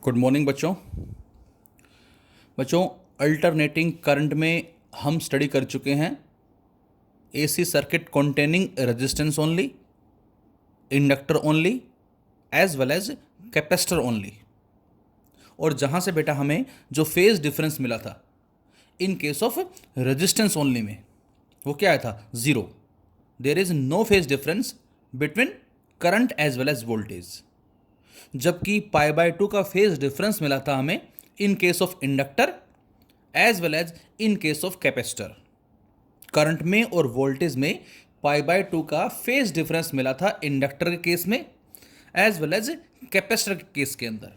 Good morning बच्चों। Alternating current में हम स्टडी कर चुके हैं AC circuit containing resistance only, inductor only, as well as capacitor only. और जहाँ से बेटा हमें जो फेज डिफरेंस मिला था in case of resistance only में, वो क्या आया था? Zero. There is no phase difference between current as well as voltage. जबकि पाई बाय 2 का फेज डिफरेंस मिला था हमें in case of inductor as well as in case of capacitor. Current में और वोल्टेज में पाई बाय 2 का फेज डिफरेंस मिला था इंडक्टर के केस में एज वेल एज कैपेसिटर के केस के अंदर।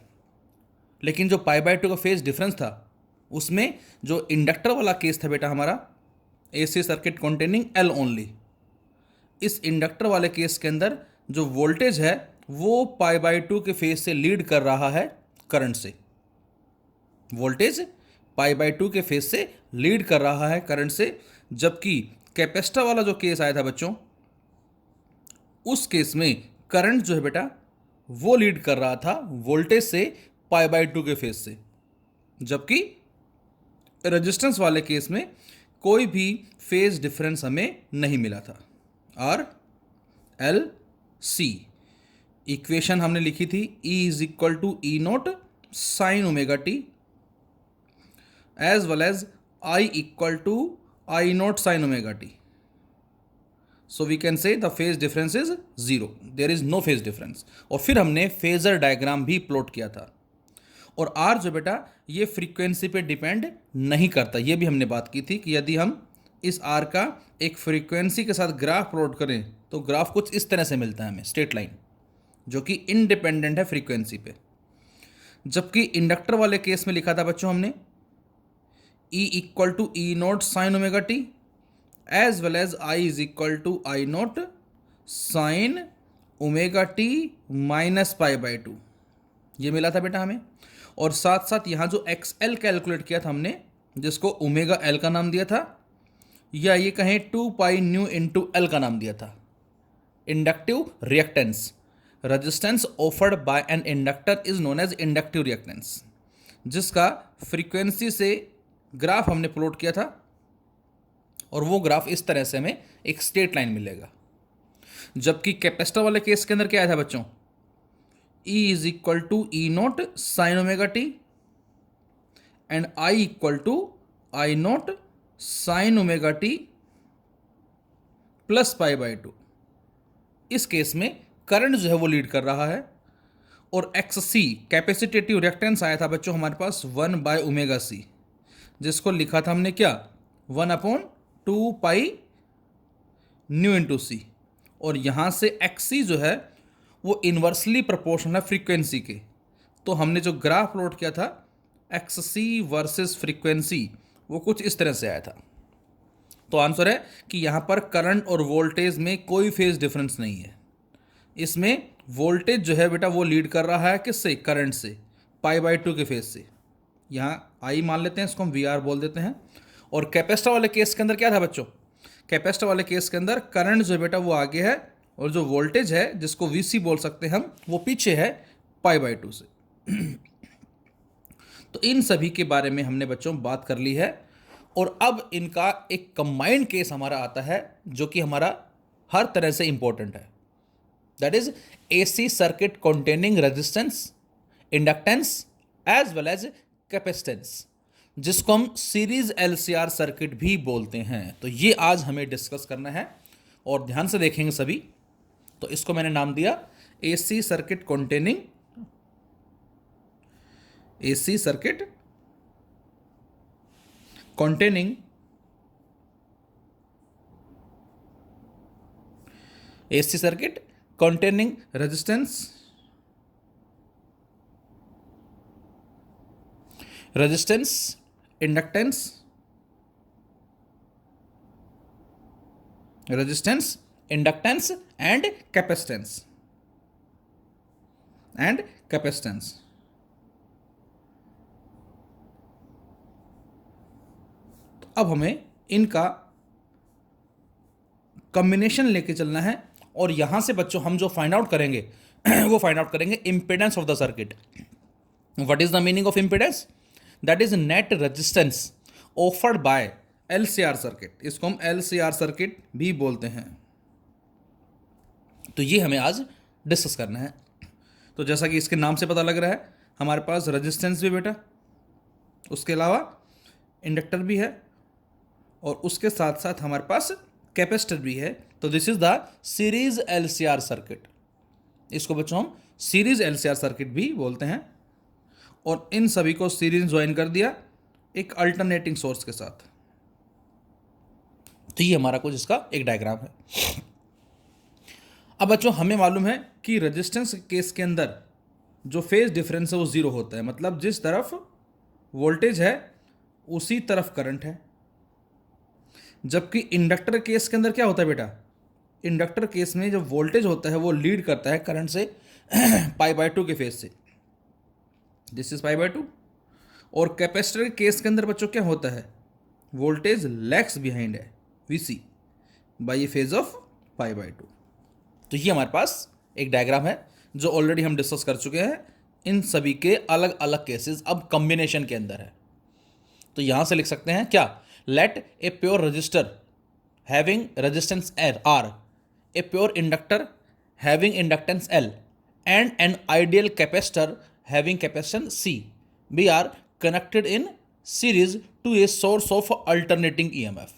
लेकिन जो पाई बाय 2 का फेज डिफरेंस था उसमें जो इंडक्टर वाला केस था बेटा हमारा AC circuit containing L only, इस इंडक्टर वाले केस के अंदर जो वोल्टेज है वो पाई बाय 2 के फेज से लीड कर रहा है करंट से। वोल्टेज पाई बाय 2 के फेज से लीड कर रहा है करंट से। जबकि कैपेसिटर वाला जो केस आया था बच्चों, उस केस में करंट जो है बेटा वो लीड कर रहा था वोल्टेज से पाई बाय 2 के फेज से। जबकि रेजिस्टेंस वाले केस में कोई भी फेज डिफरेंस हमें नहीं मिला था। आर एल सी इक्वेशन हमने लिखी थी E is equal to E naught sine omega T as well as I equal to I naught sine omega T. So we can say the phase difference is zero, there is no phase difference. और फिर हमने phasor diagram भी plot किया था। और R जो बेटा ये फ्रीक्वेंसी पे डिपेंड नहीं करता, ये भी हमने बात की थी कि यदि हम इस R का एक फ्रीक्वेंसी के साथ ग्राफ प्लॉट करें तो ग्राफ कुछ इस तरह से मिलता है हमें, स्ट्रेट लाइन, जो कि इंडिपेंडेंट है फ्रीक्वेंसी पे। जबकि इंडक्टर वाले केस में लिखा था बच्चों हमने E equal to E naught sine omega T as well as I is equal to I naught sine omega T minus pi by 2, ये मिला था बेटा हमें। और साथ साथ यहाँ जो XL कैलकुलेट किया था हमने, जिसको ओमेगा L का नाम दिया था, या ये कहें 2 पाई न्यू इंटू L का नाम दिया था। Inductive reactance, resistance offered by an inductor is known as inductive reactance, जिसका फ्रीक्वेंसी से ग्राफ हमने प्लॉट किया था। और वो ग्राफ इस तरह से हमें एक स्ट्रेट लाइन मिलेगा। जबकि कैपेसिटर वाले केस के अंदर क्या आया था बच्चों? E is equal to E naught sine omega T and I equal to I naught sine omega T plus pi by 2। इस केस में करंट जो है वो लीड कर रहा है। और XC कैपेसिटेटिव रिएक्टेंस आया था बच्चों हमारे पास 1 बाय ओमेगा सी, जिसको लिखा था हमने क्या? 1/2 पाई न्यू इंटू सी। और यहाँ से XC जो है वो इन्वर्सली प्रोपोर्शनल है फ्रीक्वेंसी के। तो हमने जो ग्राफ प्लॉट किया था XC वर्सेस फ्रीक्वेंसी, वो कुछ इस तरह से आया था। तो आंसर है कि यहाँ पर करंट और वोल्टेज में कोई फेज डिफरेंस नहीं है। इसमें वोल्टेज जो है बेटा वो लीड कर रहा है किससे? करंट से, पाई बाय 2 के फेज से। यहाँ I मान लेते हैं, इसको हम VR बोल देते हैं। और कैपेसिटर वाले केस के अंदर क्या था बच्चों? कैपेसिटर वाले केस के अंदर करंट जो है बेटा वो आगे है और जो वोल्टेज है, जिसको VC बोल सकते हैं हम, वो पीछे है पाई बाय 2 से। तो इन सभी के बारे में हमने बच्चों बात कर ली है। और अब इनका एक कंबाइंड केस हमारा आता है जो कि हमारा हर तरह से इंपॉर्टेंट है। That is AC circuit containing resistance, inductance as well as capacitance, जिसको हम सीरीज LCR सर्किट भी बोलते हैं। तो ये आज हमें डिस्कस करना है और ध्यान से देखेंगे सभी। तो इसको मैंने नाम दिया AC circuit containing, AC circuit containing AC circuit containing resistance, inductance, resistance, inductance and capacitance अब हमें इनका कॉम्बिनेशन लेके चलना है। और यहां से बच्चों हम जो फाइंड आउट करेंगे वो फाइंड आउट करेंगे impedance of the circuit. What is the meaning of impedance? That is net resistance offered by LCR circuit. इसको हम LCR सर्किट भी बोलते हैं. तो ये हमें आज डिस्कस करना है. तो जैसा कि इसके नाम से पता लग रहा है, हमारे पास रेजिस्टेंस भी बेटा, उसके अलावा इंडक्टर भी है, और उसके साथ साथ हमारे पास कैपेसिटर भी है. तो this is the series LCR circuit. इसको बच्चों हम सीरीज LCR सर्किट भी बोलते हैं. और इन सभी को सीरीज ज्वाइन कर दिया एक अल्टरनेटिंग सोर्स के साथ. तो ये हमारा कुछ इसका एक डायग्राम है. अब बच्चों हमें मालूम है कि रेजिस्टेंस केस के अंदर जो फेज डिफरेंस है वो जीरो होता है. मतलब जिस तरफ वोल्टेज है उसी तरफ करंट है. जबकि इंडक्टर केस के अंदर क्या होता है बेटा, इंडक्टर केस में जो वोल्टेज होता है वो लीड करता है करंट से π/2 के फेज से. This is π/2. और कैपेसिटर के केस के अंदर बच्चों क्या होता है, वोल्टेज लैग्स बिहाइंड है Vc by a phase of π/2. तो ये हमारे पास एक डायग्राम है जो ऑलरेडी हम डिस्कस कर चुके हैं. इन सभी के अलग अलग केसेस अब कॉम्बिनेशन के अंदर है. तो यहां से लिख सकते हैं क्या, let a pure resistor having resistance R, a pure inductor having inductance L, and an ideal capacitor having capacitance C we are connected in series to a source of alternating EMF.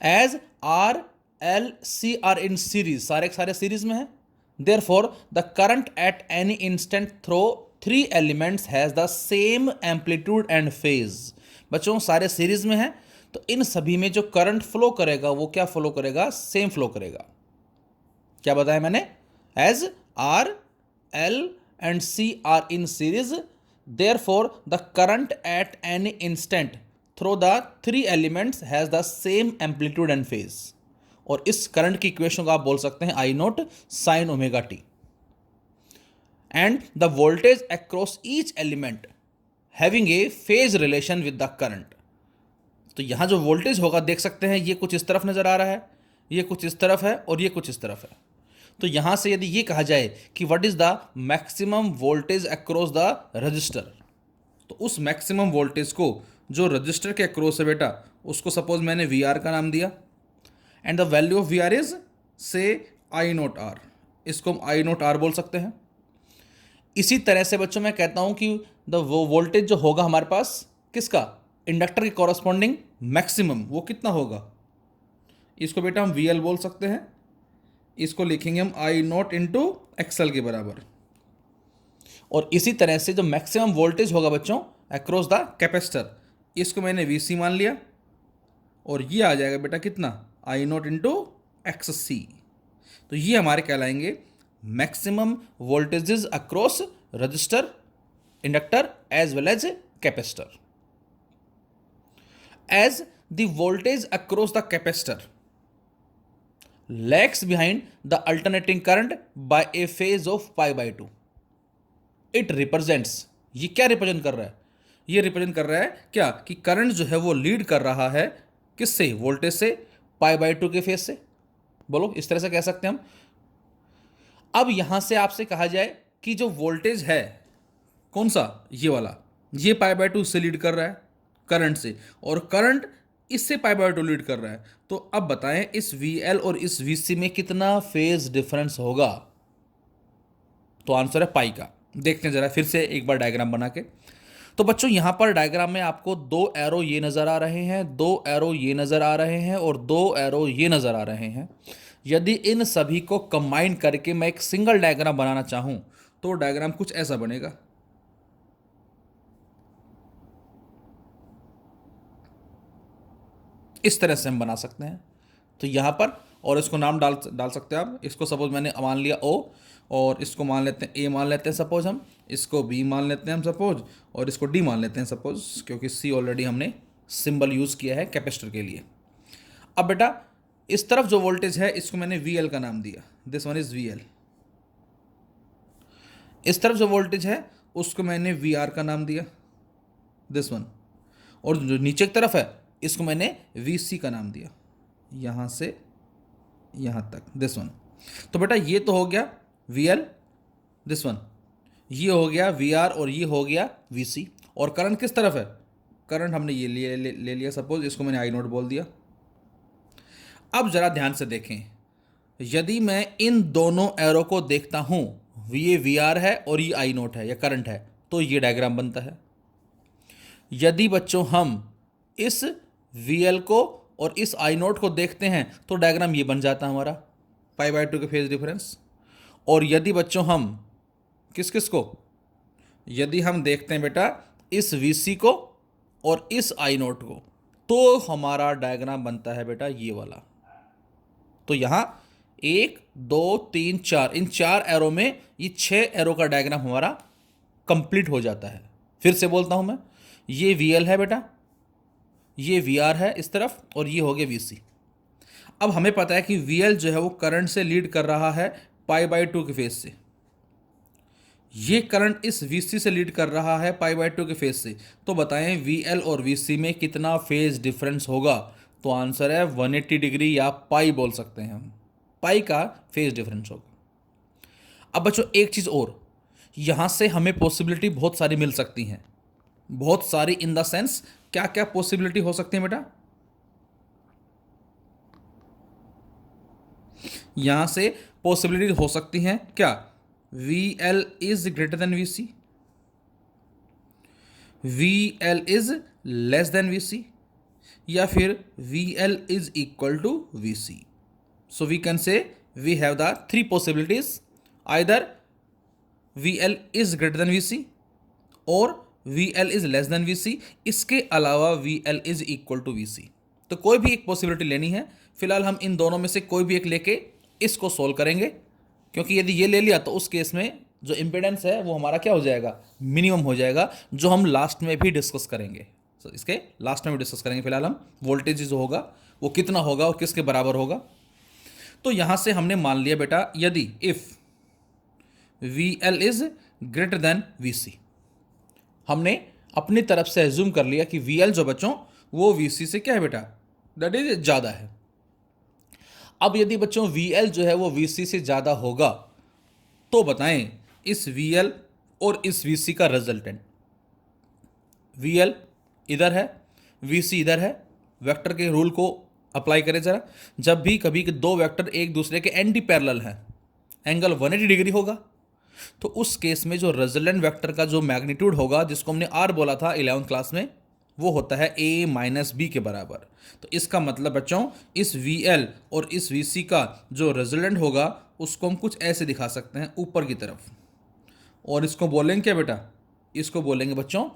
As R, L, C are in series, सारे series में है. Therefore the current at any instant through three elements has the same amplitude and phase. बच्चों सारे series में है तो इन सभी में जो करंट फ्लो करेगा वो क्या फ्लो करेगा, सेम फ्लो करेगा. क्या बताया मैंने, as R, L and C are in series, therefore the current at any instant through the three elements has the same amplitude and phase. और इस करंट की इक्वेशन को आप बोल सकते हैं I0 sin omega t. And the voltage across each element having a phase relation with the current. तो यहां जो वोल्टेज होगा देख सकते हैं, ये कुछ इस तरफ नजर आ रहा है, ये कुछ इस तरफ है और ये कुछ इस तरफ है. तो यहां से यदि ये कहा जाए कि what is the maximum voltage across the register, तो उस मैक्सिमम वोल्टेज को जो रजिस्टर के अक्रॉस है बेटा, उसको सपोज मैंने VR का नाम दिया, and the value of VR is से I0R. इसको हम I0R बोल सकते हैं. इसी तरह से बच्चों मैं कहता हूं कि वो वोल्टेज जो होगा हमारे पास किसका, इंडक्टर के कॉरस्पॉन्डिंग मैक्सिमम, वो कितना होगा, इसको बेटा हम VL बोल सकते हैं. इसको लिखेंगे हम I0 इंटू XL के बराबर. और इसी तरह से जो मैक्सिमम वोल्टेज होगा बच्चों अक्रॉस द कैपेसिटर, इसको मैंने VC मान लिया, और ये आ जाएगा बेटा कितना, I0 इंटू XC. तो ये हमारे कहलाएंगे maximum voltages across resistor, inductor as well as capacitor. As the voltage across the capacitor lags behind the alternating current by a phase of π/2. It represents, ये क्या रिप्रेजेंट कर रहा है, ये रिप्रेजेंट कर रहा है क्या कि करंट जो है वो लीड कर रहा है किससे, वोल्टेज से, π/2 के फेज से. बोलो इस तरह से कह सकते हैं हम. अब यहां से आपसे कहा जाए कि जो वोल्टेज है कौन सा, ये वाला, ये π/2 से लीड कर रहा है करंट से, और करंट इससे π/2 लीड कर रहा है. तो अब बताएं इस VL और इस VC में कितना फेज डिफरेंस होगा. तो आंसर है पाई का. देखते हैं जरा फिर से एक बार डायग्राम बना के. तो बच्चों यहां पर डायग्राम में आपको दो एरो ये नजर आ रहे हैं, दो एरो ये नजर आ रहे हैं, और दो एरो ये नजर आ रहे हैं. यदि इन सभी को कंबाइन करके मैं एक सिंगल डायग्राम बनाना चाहूं तो डायग्राम कुछ ऐसा बनेगा. इस तरह से हम बना सकते हैं. तो यहाँ पर, और इसको नाम डाल सकते हैं आप. इसको सपोज मैंने मान लिया O, और इसको मान लेते हैं A मान लेते हैं सपोज हम, इसको B मान लेते हैं हम सपोज, और इसको D मान लेते हैं सपोज, क्योंकि C ऑलरेडी हमने सिंबल यूज़ किया है कैपेसिटर के लिए. अब बेटा इस तरफ जो वोल्टेज है इसको मैंने VL का नाम दिया, दिस वन इज VL. इस तरफ जो वोल्टेज है उसको मैंने VR का नाम दिया, दिस वन. और जो नीचे की तरफ है इसको मैंने VC का नाम दिया, यहाँ से यहाँ तक, दिस वन. तो बेटा ये तो हो गया VL, दिस वन. ये हो गया वी आर और ये हो गया वी सी। और करंट किस तरफ है? करंट हमने ये ले लिया सपोज, इसको मैंने आई नोट बोल दिया। अब जरा ध्यान से देखें, यदि मैं इन दोनों एरो को देखता हूं, ये वी आर है और ये आई नोट है या करंट है, तो ये डायग्राम बनता है। यदि बच्चों हम इस वी एल को और इस आई नोट को देखते हैं तो डायग्राम ये बन जाता है हमारा पाई बाय 2 के फेज डिफरेंस। और यदि बच्चों हम किस किस को, यदि हम देखते हैं बेटा इस वी सी को और इस आई नोट को, तो हमारा डायग्राम बनता है बेटा ये वाला। तो यहां 1 2 3 4, इन 4 एरो में ये 6 एरो का डायग्राम हमारा कंप्लीट हो जाता है। फिर से बोलता हूं मैं, ये वी एल है बेटा, ये वी आर है इस तरफ, और ये हो गया वी सी। अब हमें पता है कि वी एल जो है वो करंट से लीड कर रहा है पाई बाय 2 के फेज से, ये करंट इस वी सी से लीड कर रहा है पाई बाय 2 के फेज से। तो बताएं वी एल और वी सी में कितना फेज डिफरेंस होगा? तो आंसर है 180 डिग्री, या पाई बोल सकते हैं हम, पाई का फेज डिफरेंस होगा। अब बच्चों एक चीज़ और, यहाँ से हमें पॉसिबिलिटी बहुत सारी मिल सकती हैं। बहुत सारी इन द सेंस, क्या क्या पॉसिबिलिटी हो सकती है बेटा? यहां से पॉसिबिलिटी हो सकती हैं क्या? V L is greater than V C, V L is less than V C, या फिर V L is equal to V C. So we can say we have the 3 possibilities, either V L is greater than V C और V L is less than V C, इसके अलावा V L is equal to V C. तो कोई भी एक possibility लेनी है। फिलहाल हम इन दोनों में से कोई भी एक लेके इसको सोल्व करेंगे, क्योंकि यदि ये ले लिया तो उस केस में जो इम्पिडेंस है वो हमारा क्या हो जाएगा? मिनिमम हो जाएगा, जो हम लास्ट में भी डिस्कस करेंगे। तो इसके लास्ट में भी डिस्कस करेंगे। फिलहाल हम वोल्टेज जो होगा वो कितना होगा और किसके बराबर होगा। तो यहां से हमने मान लिया बेटा, यदि if V L is greater than V C, हमने अपनी तरफ से एज्यूम कर लिया कि वी एल जो बच्चों वो वी सी से क्या है बेटा? दैट इज ज़्यादा है। अब यदि बच्चों वी एल जो है वो वी सी से ज़्यादा होगा, तो बताएं इस वी एल और इस वी सी का रिजल्टेंट, वी एल इधर है, वी सी इधर है, वेक्टर के रूल को अप्लाई करें जरा। जब भी कभी दो वेक्टर एक दूसरे के एंटी पैरेलल हैं, एंगल 180 डिग्री होगा, तो उस केस में जो रिजल्टेंट वेक्टर का जो मैग्नीट्यूड होगा, जिसको हमने आर बोला था 11th क्लास में, वो होता है ए माइनस बी के बराबर। तो इसका मतलब बच्चों इस वी एल और इस वी सी का जो रिजल्टेंट होगा उसको हम कुछ ऐसे दिखा सकते हैं ऊपर की तरफ, और इसको बोलेंगे क्या बेटा? इसको बोलेंगे बच्चों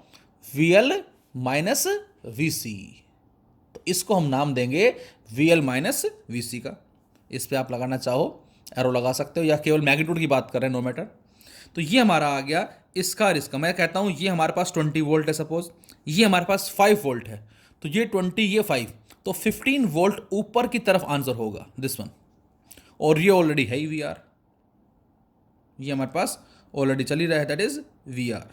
we L minus V C. तो इसको हम नाम देंगे we L minus V C का। इस पर आप लगाना चाहो एरो लगा सकते हो, या केवल मैग्नीट्यूड की बात कर रहे हैं, नो मैटर। तो ये हमारा आ गया इसका और इसका। मैं कहता हूँ ये हमारे पास 20 वोल्ट है सपोज, ये हमारे पास 5 वोल्ट है, तो ये 20 ये 5, तो 15 वोल्ट ऊपर की तरफ आंसर होगा दिस वन। और ये ऑलरेडी है ही वी आर, ये हमारे पास ऑलरेडी चल ही रहा है, दैट इज वी आर।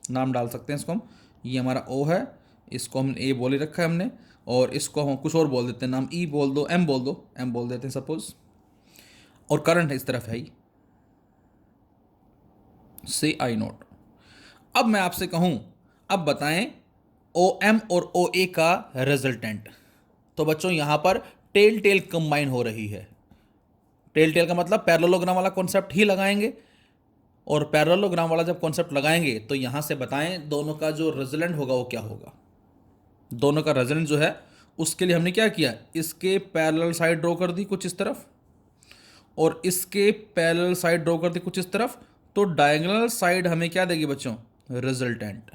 नाम डाल सकते हैं इसको हम, ये हमारा ओ है, इसको हम ए बोल ही रखा है हमने, और इसको हम कुछ और बोल देते हैं, नाम ई बोल दो, एम बोल दो, एम बोल देते हैं सपोज। और करंट है इस तरफ है ही, से आई नोट। अब मैं आपसे कहूं, अब बताएं ओ एम और ओ ए का रिजल्टेंट। तो बच्चों यहां पर टेल टेल कंबाइन हो रही है। टेल टेल का मतलब पैरेललोग्राम वाला कॉन्सेप्ट ही लगाएंगे, और पैरेललोग्राम वाला जब कॉन्सेप्ट लगाएंगे तो यहां से बताएं दोनों का जो रिजल्टेंट होगा वो क्या होगा। दोनों का रिजल्टेंट जो है उसके लिए हमने क्या किया, इसके पैरेलल साइड ड्रॉ कर दी कुछ इस तरफ, और इसके पैरेलल साइड ड्रॉ कर दी कुछ इस तरफ। तो डायगोनल साइड हमें क्या देगी बच्चों? रिजल्टेंट।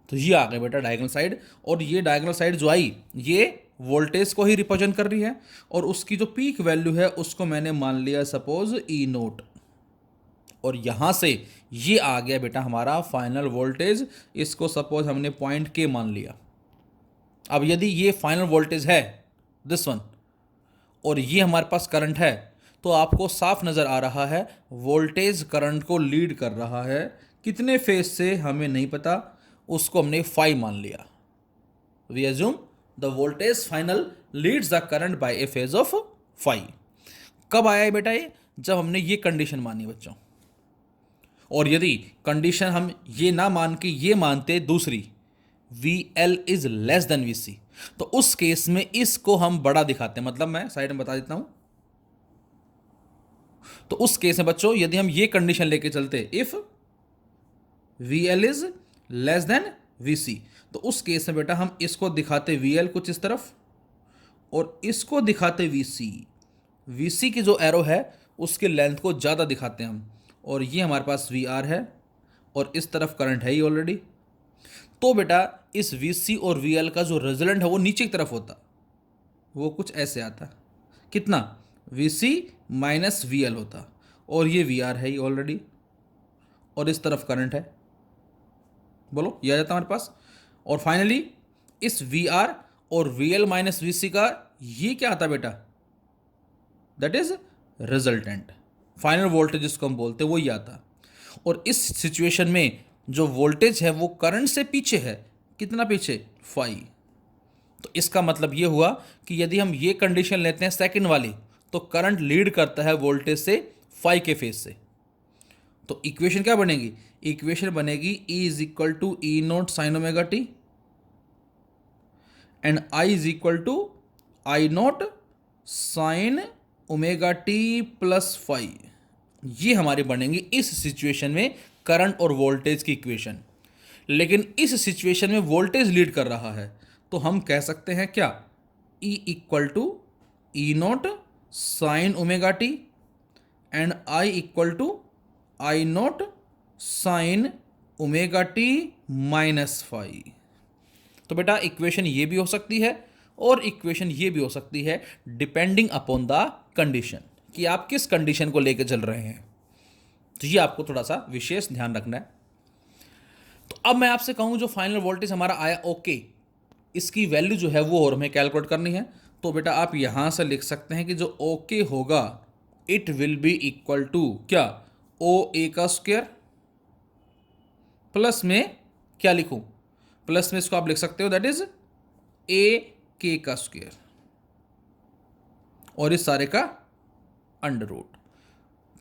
तो ये आ गया बेटा डायगोनल साइड, और ये डायगोनल साइड जो आई ये वोल्टेज को ही रिप्रेजेंट कर रही है, और उसकी जो पीक वैल्यू है उसको मैंने मान लिया सपोज ई नोट, और यहां से ये आ गया बेटा हमारा फाइनल वोल्टेज। इसको सपोज हमने पॉइंट के मान लिया। अब यदि ये फाइनल वोल्टेज है दिस वन, और ये हमारे पास करंट है, तो आपको साफ नज़र आ रहा है वोल्टेज करंट को लीड कर रहा है। कितने फेज से हमें नहीं पता, उसको हमने 5 मान लिया। We assume the voltage final leads the current by a phase of 5। कब आया है बेटा ये? जब हमने ये कंडीशन मानी बच्चों। और यदि कंडीशन हम ये ना मान के ये मानते दूसरी, V L is less than V C, तो उस केस में इसको हम बड़ा दिखाते हैं। मतलब मैं साइड में बता देता हूं, तो उस केस में बच्चों यदि हम ये कंडीशन लेके चलते, if V L is less than V C, तो उस केस में बेटा हम इसको दिखाते वी एल कुछ इस तरफ और इसको दिखाते वी सी। वी सी की जो एरो है उसके लेंथ को ज़्यादा दिखाते हैं हम, और ये हमारे पास वी आर है और इस तरफ करंट है ही ऑलरेडी। तो बेटा इस वी सी और वी एल का जो रिजल्टेंट है वो नीचे की तरफ होता, वो कुछ ऐसे आता, कितना, V C minus V L होता, और ये वी आर है ही ऑलरेडी और इस तरफ करंट है। बोलो ये आ जाता हमारे पास। और फाइनली इस वी आर और V L minus V C का ये क्या आता बेटा, that is resultant. Final voltage जिसको हम बोलते हैं वो ये आता। और इस सिचुएशन में जो वोल्टेज है वो करंट से पीछे है, कितना पीछे, फाई। तो इसका मतलब ये हुआ कि यदि हम ये कंडीशन लेते हैं सेकंड वाली, तो करंट लीड करता है वोल्टेज से फाई के फेज से। तो इक्वेशन क्या बनेगी, इक्वेशन बनेगी E is equal to E naught sine omega T and I is equal to I naught sine omega T plus phi. ये हमारी बनेंगी इस सिचुएशन में करंट और वोल्टेज की इक्वेशन। लेकिन इस सिचुएशन में वोल्टेज लीड कर रहा है, तो हम कह सकते हैं क्या, E equal to E naught sine omega T and I equal to I naught sine omega T minus phi. तो बेटा इक्वेशन ये भी हो सकती है और इक्वेशन ये भी हो सकती है, डिपेंडिंग अपॉन द कंडीशन, कि आप किस कंडीशन को लेकर चल रहे हैं। तो ये आपको थोड़ा सा विशेष ध्यान रखना है। तो अब मैं आपसे कहूं जो फाइनल वोल्टेज हमारा आया ओके, इसकी वैल्यू जो है वो और हमें कैलकुलेट करनी है। तो बेटा आप यहां से लिख सकते हैं कि जो ओके होगा it will be equal to क्या, ओ ए का स्क्वायर प्लस में क्या लिखूं, प्लस में इसको आप लिख सकते हो दैट इज ए के का स्क्वायर और इस सारे का अंडर रूट।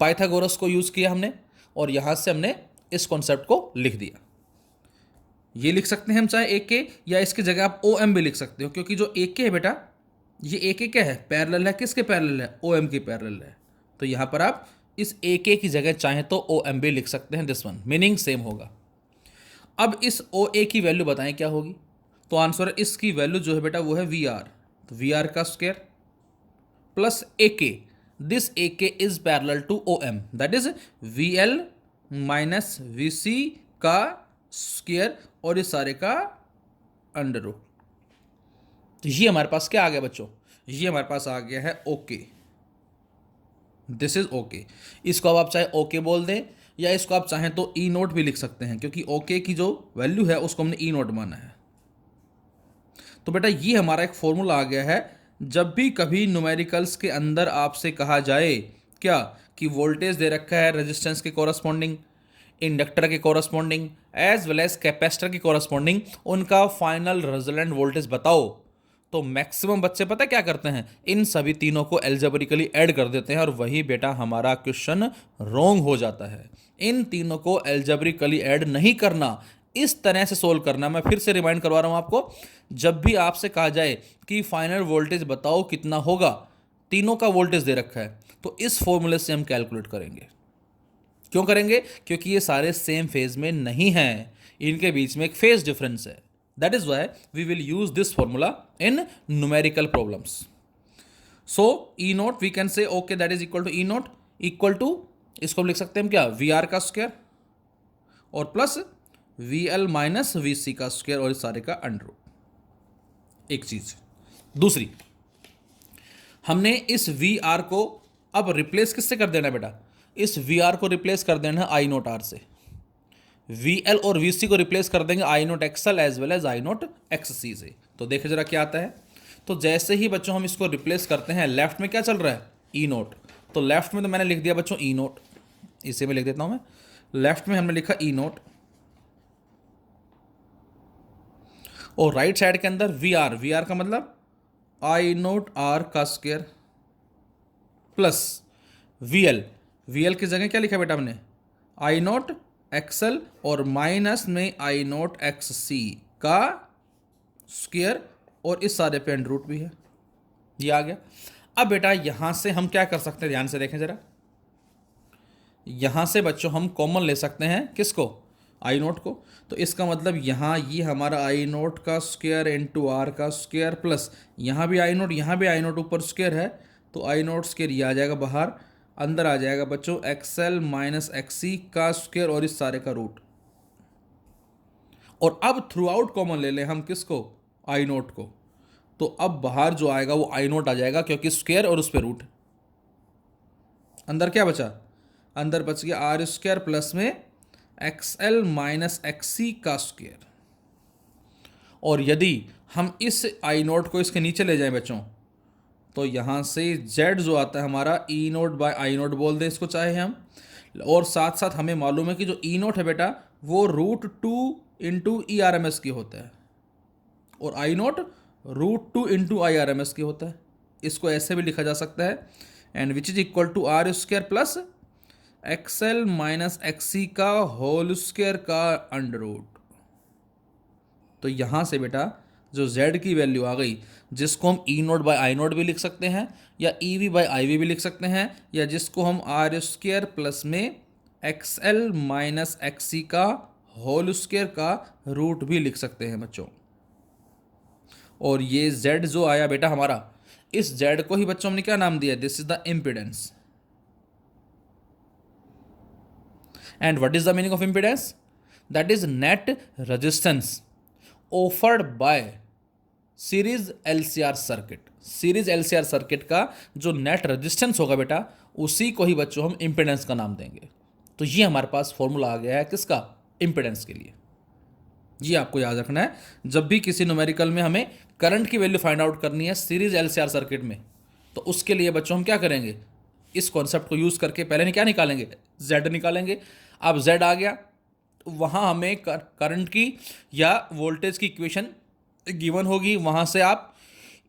पाइथागोरस को यूज किया हमने और यहां से हमने इस कॉन्सेप्ट को लिख दिया। ये लिख सकते हैं हम चाहे ए के, या इसकी जगह आप ओ एम भी लिख सकते हो, क्योंकि जो ए के है बेटा, ये ए के क्या है, पैरेलल है, किसके पैरेलल है, ओ एम की पैरेलल है। तो यहां पर आप इस ए के की जगह चाहें तो ओ एम भी लिख सकते हैं, दिस वन मीनिंग सेम होगा। अब इस ओ ए की वैल्यू बताएं क्या होगी, तो आंसर इसकी वैल्यू जो है बेटा वो है वी आर, तो वी आर का square plus A K, this A K is parallel to O M, that is V L minus V C का स्क्वायर और इस सारे का अंडर रूट। तो ये हमारे पास क्या आ गया बच्चों, ये हमारे पास आ गया है ओके, दिस इज ओके। इसको अब आप चाहे ओके बोल दें या इसको आप चाहें तो ई नोट भी लिख सकते हैं, क्योंकि ओके की जो वैल्यू है उसको हमने ई नोट माना है। तो बेटा ये हमारा एक फॉर्मूला आ गया है, जब भी कभी न्यूमेरिकल्स के अंदर आपसे कहा जाए क्या कि वोल्टेज दे रखा है रेजिस्टेंस के कॉरस्पॉन्डिंग, इंडक्टर के corresponding as well as capacitor के कॉरस्पॉन्डिंग, उनका फाइनल रिजल्टेंट वोल्टेज बताओ, तो मैक्सिमम बच्चे पता क्या करते हैं, इन सभी तीनों को एल्जेब्रिकली ऐड कर देते हैं और वही बेटा हमारा क्वेश्चन रॉन्ग हो जाता है। इन तीनों को एल्जेब्रिकली ऐड नहीं करना, इस तरह से सोल्व करना। मैं फिर से रिमाइंड करवा रहा हूं आपको, जब भी आपसे कहा जाए कि फाइनल वोल्टेज बताओ कितना होगा, तीनों का वोल्टेज दे रखा है, तो इस फॉर्मूले से हम कैलकुलेट करेंगे। क्यों करेंगे, क्योंकि ये सारे सेम फेज में नहीं हैं, इनके बीच में एक फेज डिफरेंस है। That is why we will use this formula in numerical problems. So E naught we can say okay that is equal to E naught equal to, इसको हम लिख सकते हैं क्या, वी आर का स्क्वायर और plus V L minus V C का square और इस सारे का अंडर रूट। एक चीज दूसरी, हमने इस वी आर को अब रिप्लेस किससे कर देना बेटा, इस वी आर को रिप्लेस कर देना है आई नोट आर से, वी एल और वी सी को रिप्लेस कर देंगे I naught X L as well as I naught X C से। तो देखे जरा क्या आता है। तो जैसे ही बच्चों हम इसको रिप्लेस करते हैं, लेफ्ट में क्या चल रहा है, ई नोट, तो लेफ्ट में तो मैंने लिख दिया बच्चों ई नोट, इसे में लिख देता हूं मैं, लेफ्ट में हमने लिखा ई नोट और राइट साइड के अंदर वी आर, वी आर का मतलब आई नोट आर का square plus V L, V L की जगह क्या लिखा बेटा हमने, आई नोट एक्सएल और माइनस में आई नोट एक्स सी का स्क्वायर और इस सारे पे अंडर रूट भी है। ये आ गया। अब बेटा यहां से हम क्या कर सकते हैं, ध्यान से देखें जरा। यहां से बच्चों हम कॉमन ले सकते हैं किसको, आई नोट को। तो इसका मतलब यहाँ ये हमारा आई नोट का स्क्वायर इंटू आर का स्क्वायर प्लस यहाँ भी आई नोट, यहाँ भी आई नोट ऊपर स्क्वायर है, तो आई नोट स्क्वायर ये आ जाएगा बाहर, अंदर आ जाएगा बच्चों एक्सएल माइनस एक्सी का स्क्वायर और इस सारे का रूट। और अब थ्रू आउट कॉमन ले लें हम किसको, आई नोट को। तो अब बाहर जो आएगा वो आई नोट आ जाएगा क्योंकि स्क्वायर और उस पर रूट। अंदर क्या बचा, अंदर बच गया आर स्क्वायर प्लस में एक्सएल माइनस एक्सी का स्क्वायर। और यदि हम इस आई नोट को इसके नीचे ले जाएं बच्चों, तो यहाँ से z जो आता है हमारा ई नोट बाय आई नोट बोल दें इसको चाहे हम। और साथ साथ हमें मालूम है कि जो ई नोट है बेटा वो root 2 into E R M S की होता है और I naught root 2 into I R M S की होता है। इसको ऐसे भी लिखा जा सकता है, and which is equal to R square plus XL minus XC का होल स्क्वायर का अंडर रूट। तो यहाँ से बेटा जो z की वैल्यू आ गई, जिसको हम E naught by I naught भी लिख सकते हैं या E V by I V भी लिख सकते हैं, या जिसको हम आर स्क्वायर प्लस में एक्सएल माइनस एक्सी का होल स्क्वायर का रूट भी लिख सकते हैं बच्चों। और ये z जो आया बेटा हमारा, इस z को ही बच्चों हमने क्या नाम दिया, this is the impedance. And what is the meaning of impedance, that is net resistance offered bye series LCR circuit. Series LCR circuit का जो नेट रेजिस्टेंस होगा बेटा, उसी को ही बच्चों हम इम्पिडेंस का नाम देंगे। तो ये हमारे पास फॉर्मूला आ गया है किसका, इम्पिडेंस के लिए। ये आपको याद रखना है जब भी किसी न्यूमेरिकल में हमें करंट की वैल्यू फाइंड आउट करनी है सीरीज एलसीआर सर्किट में, तो उसके लिए बच्चों हम क्या करेंगे, इस कॉन्सेप्ट को यूज करके पहले क्या निकालेंगे, जेड निकालेंगे। अब जेड आ गया, वहाँ हमें करंट की या वोल्टेज की इक्वेशन गिवन होगी, वहाँ से आप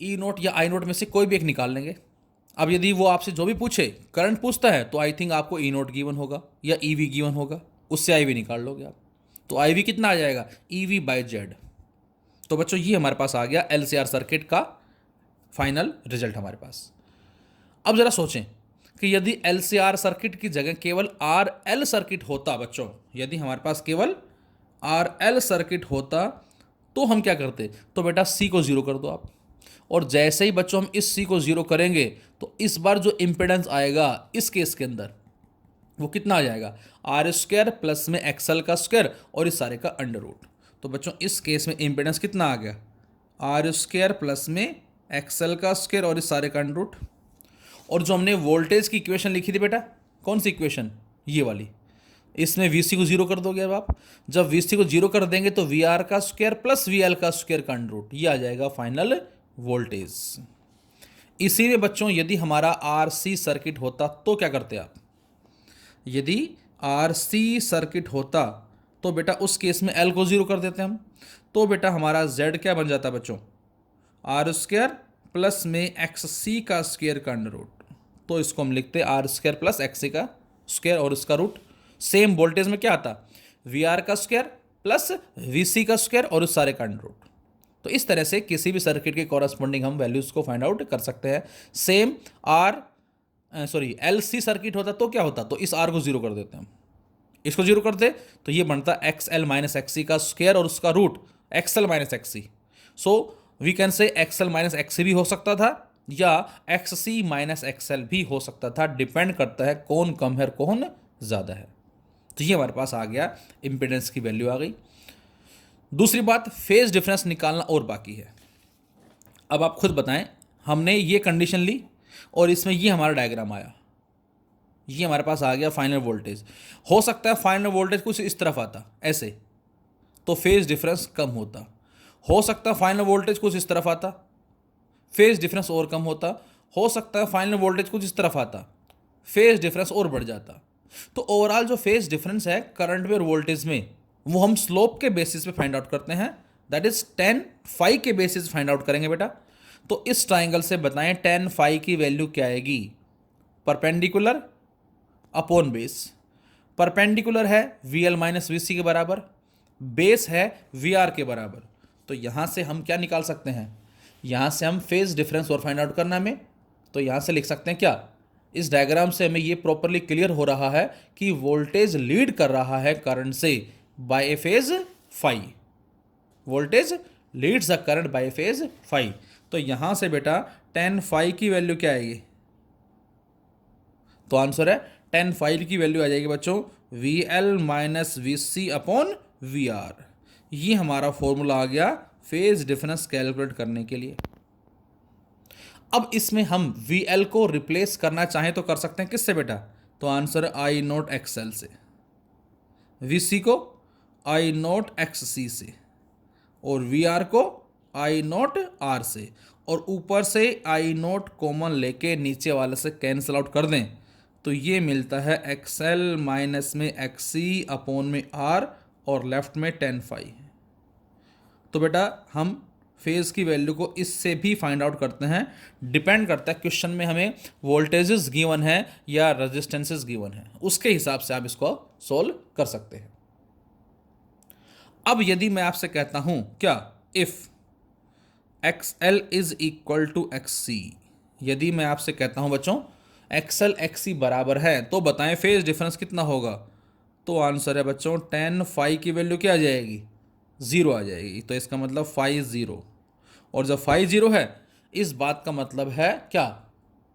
ई नोट या आई नोट में से कोई भी एक निकाल लेंगे। अब यदि वो आपसे जो भी पूछे, करंट पूछता है, तो आई थिंक आपको ई नोट गिवन होगा या ई वी गिवन होगा, उससे आई वी निकाल लोगे आप। तो आई वी कितना आ जाएगा, ई वी बाई जेड। तो बच्चों ये हमारे पास आ गया एल सी आर सर्किट का फाइनल रिजल्ट हमारे पास। अब जरा सोचें कि यदि एल सी आर सर्किट की जगह केवल आर एल सर्किट होता बच्चों, यदि हमारे पास केवल आर एल सर्किट होता तो हम क्या करते, तो बेटा सी को जीरो कर दो आप। और जैसे ही बच्चों हम इस सी को जीरो करेंगे, तो इस बार जो इम्पिडेंस आएगा इस केस के अंदर वो कितना आ जाएगा, आर स्क्वायर प्लस में एक्सएल का स्क्वायर और इस सारे का अंडर रूट। तो बच्चों इस केस में इम्पिडेंस कितना आ गया, आर स्क्वायर प्लस में एक्सएल का स्क्वायर और इस सारे का अंडर रूट। और जो हमने वोल्टेज की इक्वेशन लिखी थी बेटा, कौन सी इक्वेशन, ये वाली, इसमें वीसी को जीरो कर दोगे अब आप। जब वीसी को जीरो कर देंगे तो वी आर का स्क्वायर प्लस वी एल का स्क्वायर का अंडर रूट, ये आ जाएगा फाइनल वोल्टेज। इसी में बच्चों यदि हमारा आर सी सर्किट होता तो क्या करते आप, यदि आर सी सर्किट होता तो बेटा उस केस में एल को जीरो कर देते हम। तो बेटा हमारा जेड क्या बन जाता बच्चों, आर स्क्वायर प्लस में एक्स सी का स्क्वायर का अंडर रूट। तो इसको हम लिखते हैं are square plus x C का स्क्वायर और इसका रूट। सेम वोल्टेज में क्या आता, वी आर का स्क्वायर प्लस वी सी का स्क्वायर और उस सारे का अंडर रूट। तो इस तरह से किसी भी सर्किट के कॉरस्पॉन्डिंग हम वैल्यूज को फाइंड आउट कर सकते हैं। सेम एल सी सर्किट होता तो क्या होता, तो इस आर को जीरो कर देते हैं हम, इसको जीरो करते तो ये बनता X L minus X C का स्क्वायर और उसका root X L minus X C. So we can say X L minus X C भी हो सकता था या X C minus X L भी हो सकता था, डिपेंड करता है कौन कम है कौन ज़्यादा है। तो ये हमारे पास आ गया, इम्पिडेंस की वैल्यू आ गई। दूसरी बात, फेज डिफरेंस निकालना और बाकी है। अब आप खुद बताएं, हमने ये कंडीशन ली और इसमें ये हमारा डायग्राम आया, ये हमारे पास आ गया फाइनल वोल्टेज। हो सकता है फाइनल वोल्टेज कुछ इस तरफ आता ऐसे, तो फेज डिफरेंस कम होता। हो सकता है फाइनल वोल्टेज कुछ इस तरफ आता, फेज डिफरेंस और कम होता। हो सकता है फाइनल वोल्टेज कुछ इस तरफ आता, फेज डिफरेंस और बढ़ जाता। तो ओवरऑल जो फेज डिफरेंस है करंट में और वोल्टेज में, वो हम स्लोप के बेसिस पे फाइंड आउट करते हैं, दैट इज tan phi के बेसिस फाइंड आउट करेंगे बेटा। तो इस ट्राइंगल से बताएं tan phi की वैल्यू क्या आएगी, परपेंडिकुलर अपॉन बेस। परपेंडिकुलर है VL माइनस VC के बराबर, बेस है VR के बराबर। तो यहाँ से हम क्या निकाल सकते हैं, यहाँ से हम फेज डिफरेंस और फाइंड आउट करना में, तो यहाँ से लिख सकते हैं क्या, इस डायग्राम से हमें ये प्रॉपरली क्लियर हो रहा है कि वोल्टेज लीड कर रहा है करंट से by a phase phi, voltage leads the current by a phase phi. तो यहाँ से बेटा tan फाई की वैल्यू क्या आएगी, तो आंसर है tan फाई की वैल्यू आ जाएगी बच्चों VL minus VC upon VR। ये हमारा फॉर्मूला आ गया फेज डिफरेंस कैलकुलेट करने के लिए। अब इसमें हम VL को रिप्लेस करना चाहें तो कर सकते हैं किससे बेटा, तो आंसर I नोट XL से, VC को I नोट XC से, और VR को I नोट R से, और ऊपर से I नोट कॉमन लेके नीचे वाले से कैंसिल आउट कर दें तो ये मिलता है XL माइनस में XC अपॉन में R और लेफ्ट में tan फाई। तो बेटा हम फेज की वैल्यू को इससे भी फाइंड आउट करते हैं, डिपेंड करता है क्वेश्चन में हमें वोल्टेजेस गिवन है या रेजिस्टेंसेस गिवन है, उसके हिसाब से आप इसको सॉल्व कर सकते हैं। अब यदि मैं आपसे कहता हूं क्या, if XL is equal to XC, यदि मैं आपसे कहता हूं बच्चों XL XC बराबर है तो बताएं फेज डिफरेंस कितना होगा, तो आंसर है बच्चों tan फाई की वैल्यू क्या आ जाएगी, 0 आ जाएगी। तो इसका मतलब फाई 0, और जब फाई 0 है इस बात का मतलब है क्या,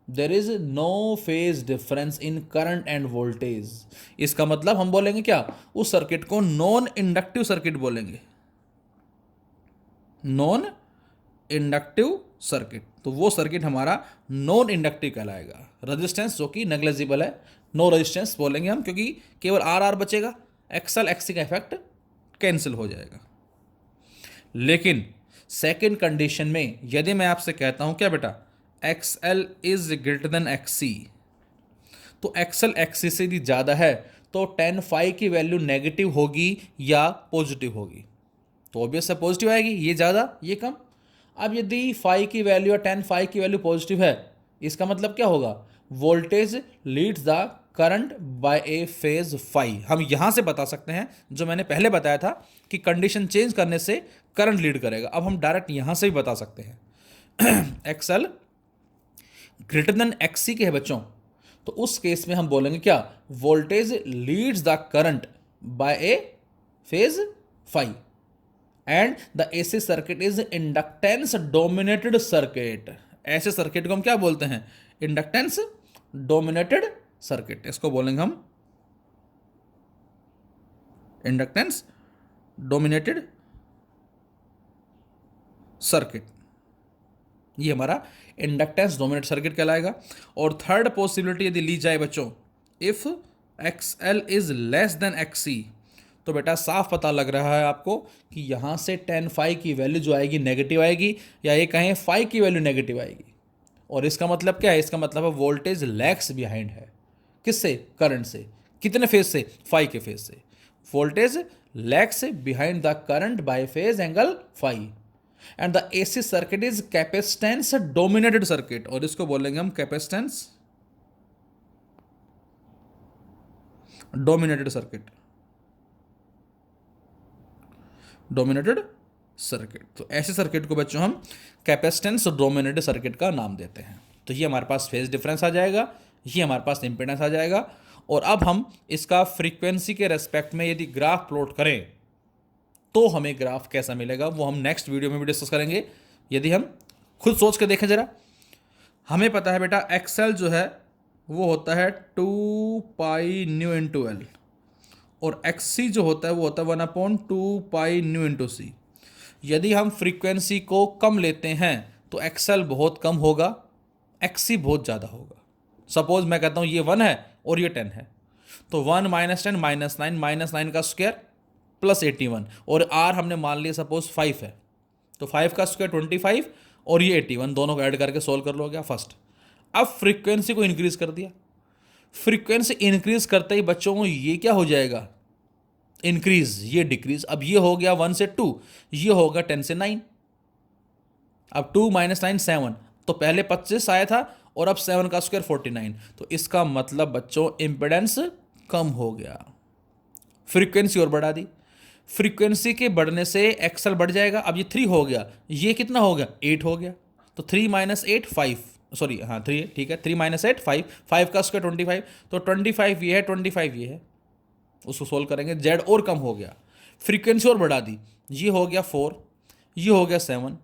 there is no phase difference in current and voltage. इसका मतलब हम बोलेंगे क्या, उस सर्किट को नॉन इंडक्टिव सर्किट बोलेंगे, नॉन इंडक्टिव सर्किट। तो वो सर्किट हमारा नॉन इंडक्टिव कहलाएगा। रेजिस्टेंस जो कि नेग्लेजिबल है, नो रेजिस्टेंस बोलेंगे हम, क्योंकि केवल आर बचेगा, XL XC का इफेक्ट कैंसिल हो जाएगा। लेकिन सेकेंड कंडीशन में यदि मैं आपसे कहता हूं क्या बेटा, XL is greater then XC, तो XL XC से यदि ज़्यादा है तो tan फाई की वैल्यू नेगेटिव होगी या पॉजिटिव होगी, तो ऑब्वियस है पॉजिटिव आएगी, ये ज़्यादा ये कम। अब यदि फाई की वैल्यू और tan फाई की वैल्यू पॉजिटिव है, इसका मतलब क्या होगा, voltage leads the current by a phase phi. हम यहां से बता सकते हैं जो मैंने पहले बताया था कि कंडीशन चेंज करने से करंट लीड करेगा, अब हम डायरेक्ट यहां से भी बता सकते हैं XL ग्रेटर देन XC के है बच्चों, तो उस केस में हम बोलेंगे क्या, voltage leads the current by a phase phi and the AC circuit is inductance dominated circuit. ऐसे सर्किट को हम क्या बोलते हैं, इंडक्टेंस डोमिनेटेड सर्किट, इसको बोलेंगे हम इंडक्टेंस डोमिनेटेड सर्किट। ये हमारा इंडक्टेंस डोमिनेटेड सर्किट कहलाएगा। और थर्ड पॉसिबिलिटी यदि ली जाए बच्चों, if XL is less then XC, तो बेटा साफ पता लग रहा है आपको कि यहां से tan फाई की वैल्यू जो आएगी नेगेटिव आएगी, या ये कहें फाई की वैल्यू नेगेटिव आएगी। और इसका मतलब क्या है, इसका मतलब है वोल्टेज लैग्स बिहाइंड है, किससे, करंट से। कितने फेज से, फाई के फेज से। Voltage lags behind the current by phase angle phi and the AC circuit is capacitance dominated circuit, और इसको बोलेंगे हम capacitance dominated circuit, dominated circuit. तो ऐसे सर्किट को बच्चों हम कैपेसिटेंस डोमिनेटेड सर्किट का नाम देते हैं। तो ये हमारे पास फेज डिफरेंस आ जाएगा, ये हमारे पास इंपेडेंस आ जाएगा। और अब हम इसका फ्रीक्वेंसी के रेस्पेक्ट में यदि ग्राफ प्लॉट करें तो हमें ग्राफ कैसा मिलेगा वो हम नेक्स्ट वीडियो में भी डिस्कस करेंगे। यदि हम खुद सोच के देखें जरा, हमें पता है बेटा XL जो है वो होता है 2 पाई न्यू इंटू एल, और XC जो होता है वो होता है 1/2 पाई न्यू इंटू सी। यदि हम फ्रीक्वेंसी को कम लेते हैं तो XL बहुत कम होगा, XC बहुत ज़्यादा होगा। सपोज मैं कहता हूँ ये 1 है और ये 10 है, तो 1 माइनस 10 माइनस 9 का स्क्वायर प्लस 81, और R हमने मान लिया सपोज 5 है, तो 5 का स्क्वायर 25 और ये 81, दोनों को ऐड करके सोल्व कर लो गया फर्स्ट। अब फ्रीक्वेंसी को इंक्रीज कर दिया, फ्रीक्वेंसी इंक्रीज करते ही बच्चों को ये क्या हो जाएगा, इंक्रीज, ये डिक्रीज। अब ये हो गया 1 से 2, ये होगा 10 से 9। अब 2 माइनस 9 7, तो पहले 25 आया था और अब 7 का स्क्वायर 49। तो इसका मतलब बच्चों इम्पिडेंस कम हो गया। फ्रीक्वेंसी और बढ़ा दी, फ्रीक्वेंसी के बढ़ने से एक्सल बढ़ जाएगा। अब ये 3 हो गया, ये कितना हो गया 8 हो गया, तो 3 माइनस 8 5, सॉरी हाँ 3 ठीक है, 3 माइनस 8 5, 5 का स्क्वायर 25, तो 25 ये है 25 ये है, उसको सोल्व करेंगे। जेड और कम हो गया, फ्रीक्वेंसी और बढ़ा दी, ये हो गया 4, ये हो गया 7,